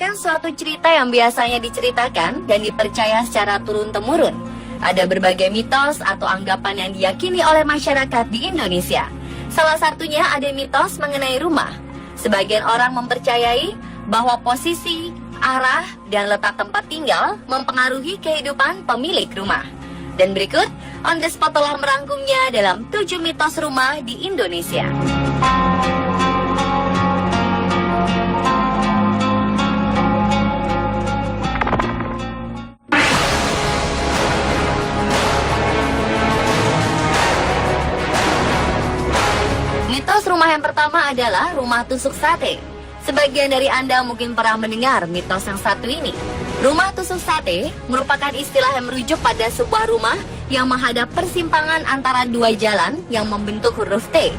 merupakan suatu cerita yang biasanya diceritakan dan dipercaya secara turun-temurun. Ada berbagai mitos atau anggapan yang diyakini oleh masyarakat di Indonesia. Salah satunya ada mitos mengenai rumah. Sebagian orang mempercayai bahwa posisi, arah, dan letak tempat tinggal mempengaruhi kehidupan pemilik rumah. Dan berikut, On The Spot telah merangkumnya dalam 7 mitos rumah di Indonesia. Mitos rumah yang pertama adalah rumah tusuk sate. Sebagian dari Anda mungkin pernah mendengar mitos yang satu ini. Rumah tusuk sate merupakan istilah yang merujuk pada sebuah rumah yang menghadap persimpangan antara dua jalan yang membentuk huruf T.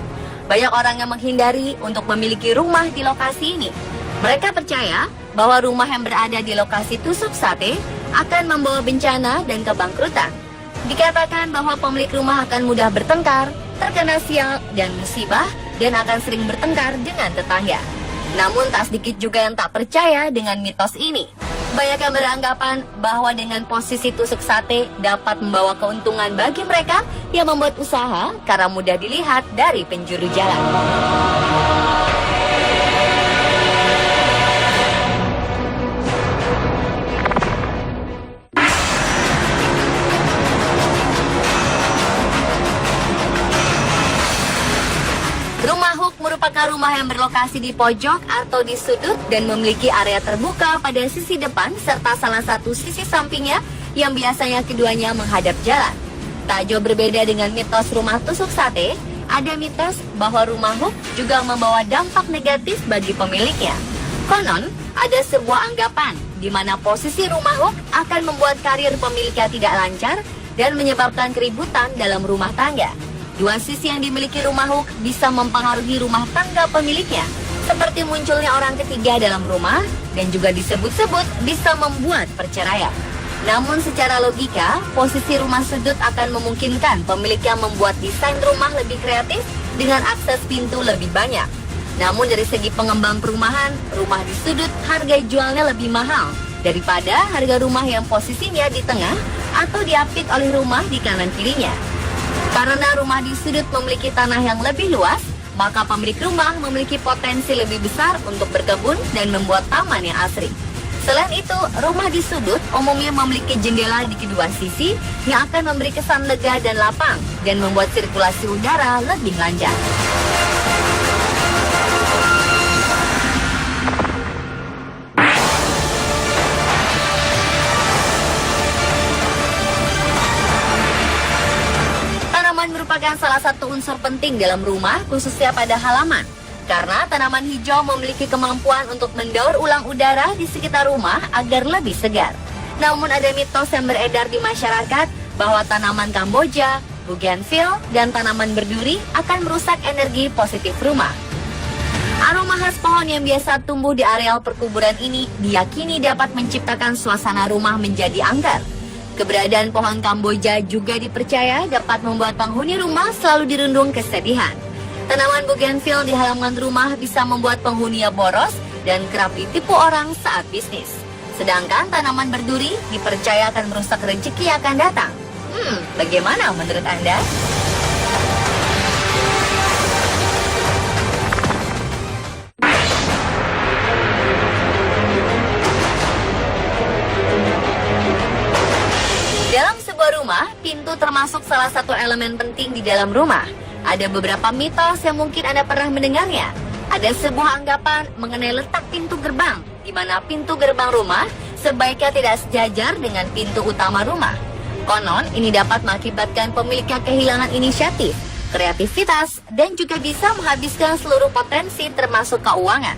Banyak orang yang menghindari untuk memiliki rumah di lokasi ini. Mereka percaya bahwa rumah yang berada di lokasi tusuk sate akan membawa bencana dan kebangkrutan. Dikatakan bahwa pemilik rumah akan mudah bertengkar, terkena sial dan musibah, dan akan sering bertengkar dengan tetangga. Namun tak sedikit juga yang tak percaya dengan mitos ini. Banyak yang beranggapan bahwa dengan posisi tusuk sate dapat membawa keuntungan bagi mereka yang membuat usaha karena mudah dilihat dari penjuru jalan. Rumah hook merupakan rumah yang berlokasi di pojok atau di sudut dan memiliki area terbuka pada sisi depan serta salah satu sisi sampingnya yang biasanya keduanya menghadap jalan. Tak jauh berbeda dengan mitos rumah tusuk sate, ada mitos bahwa rumah hook juga membawa dampak negatif bagi pemiliknya. Konon, ada sebuah anggapan di mana posisi rumah hook akan membuat karir pemiliknya tidak lancar dan menyebabkan keributan dalam rumah tangga. Dua sisi yang dimiliki rumah hook bisa mempengaruhi rumah tangga pemiliknya, seperti munculnya orang ketiga dalam rumah dan juga disebut-sebut bisa membuat perceraian. Namun secara logika, posisi rumah sudut akan memungkinkan pemiliknya membuat desain rumah lebih kreatif dengan akses pintu lebih banyak. Namun dari segi pengembang perumahan, rumah di sudut harga jualnya lebih mahal daripada harga rumah yang posisinya di tengah atau diapit oleh rumah di kanan kirinya. Karena rumah di sudut memiliki tanah yang lebih luas, maka pemilik rumah memiliki potensi lebih besar untuk berkebun dan membuat taman yang asri. Selain itu, rumah di sudut umumnya memiliki jendela di kedua sisi yang akan memberi kesan lega dan lapang dan membuat sirkulasi udara lebih lancar. Merupakan salah satu unsur penting dalam rumah, khususnya pada halaman. Karena tanaman hijau memiliki kemampuan untuk mendaur ulang udara di sekitar rumah agar lebih segar. Namun ada mitos yang beredar di masyarakat bahwa tanaman Kamboja, bougainville, dan tanaman berduri akan merusak energi positif rumah. Aroma khas pohon yang biasa tumbuh di areal perkuburan ini diyakini dapat menciptakan suasana rumah menjadi angker. Keberadaan pohon Kamboja juga dipercaya dapat membuat penghuni rumah selalu dirundung kesedihan. Tanaman bougainville di halaman rumah bisa membuat penghuninya boros dan kerap ditipu orang saat bisnis. Sedangkan tanaman berduri dipercaya akan merusak rezeki yang akan datang. Bagaimana menurut Anda? Dalam sebuah rumah, pintu termasuk salah satu elemen penting di dalam rumah. Ada beberapa mitos yang mungkin Anda pernah mendengarnya. Ada sebuah anggapan mengenai letak pintu gerbang, di mana pintu gerbang rumah sebaiknya tidak sejajar dengan pintu utama rumah. Konon, ini dapat mengakibatkan pemiliknya kehilangan inisiatif, kreativitas, dan juga bisa menghabiskan seluruh potensi termasuk keuangan.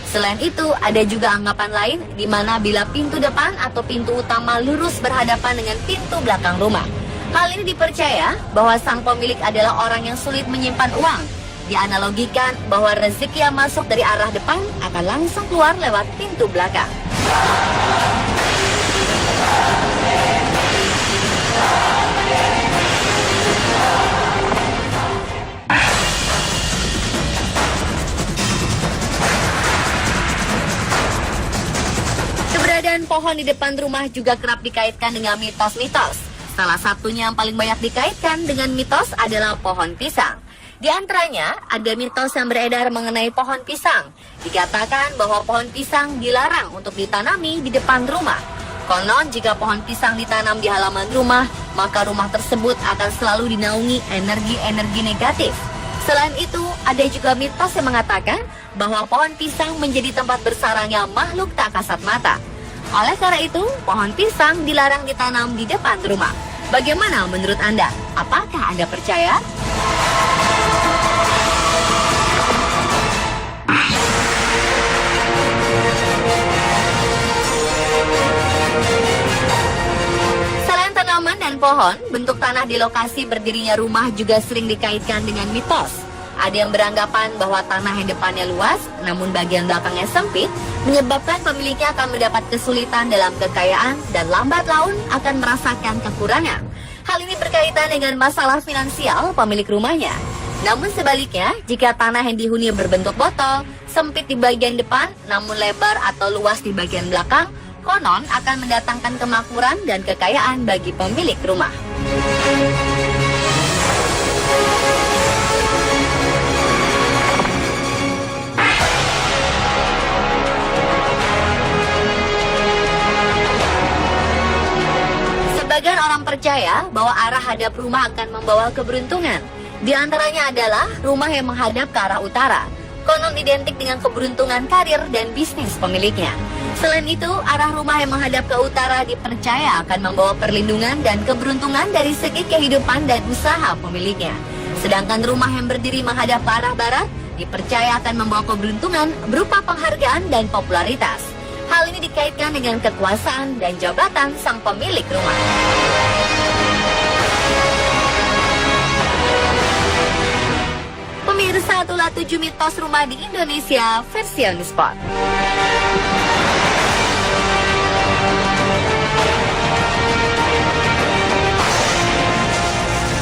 Selain itu, ada juga anggapan lain di mana bila pintu depan atau pintu utama lurus berhadapan dengan pintu belakang rumah. Hal ini dipercaya bahwa sang pemilik adalah orang yang sulit menyimpan uang. Dianalogikan bahwa rezeki yang masuk dari arah depan akan langsung keluar lewat pintu belakang. pohon di depan rumah juga kerap dikaitkan dengan mitos-mitos. Salah satunya yang paling banyak dikaitkan dengan mitos adalah pohon pisang. Di antaranya, ada mitos yang beredar mengenai pohon pisang. Dikatakan bahwa pohon pisang dilarang untuk ditanami di depan rumah. Konon, jika pohon pisang ditanam di halaman rumah, maka rumah tersebut akan selalu dinaungi energi-energi negatif. Selain itu, ada juga mitos yang mengatakan bahwa pohon pisang menjadi tempat bersarangnya makhluk tak kasat mata. Oleh karena itu, pohon pisang dilarang ditanam di depan rumah. Bagaimana menurut Anda? Apakah Anda percaya? Selain tanaman dan pohon, bentuk tanah di lokasi berdirinya rumah juga sering dikaitkan dengan mitos. Ada yang beranggapan bahwa tanah yang depannya luas, namun bagian belakangnya sempit, menyebabkan pemiliknya akan mendapat kesulitan dalam kekayaan dan lambat laun akan merasakan kekurangan. Hal ini berkaitan dengan masalah finansial pemilik rumahnya. Namun sebaliknya, jika tanah yang dihuni berbentuk botol, sempit di bagian depan, namun lebar atau luas di bagian belakang, konon akan mendatangkan kemakmuran dan kekayaan bagi pemilik rumah. Sebagian orang percaya bahwa arah hadap rumah akan membawa keberuntungan. Di antaranya adalah rumah yang menghadap ke arah utara. Konon identik dengan keberuntungan karir dan bisnis pemiliknya. Selain itu, arah rumah yang menghadap ke utara dipercaya akan membawa perlindungan dan keberuntungan dari segi kehidupan dan usaha pemiliknya. Sedangkan rumah yang berdiri menghadap ke arah barat dipercaya akan membawa keberuntungan berupa penghargaan dan popularitas. Hal ini dikaitkan dengan kekuasaan dan jabatan sang pemilik rumah. Pemirsa, itulah 7 mitos rumah di Indonesia versi On The Spot.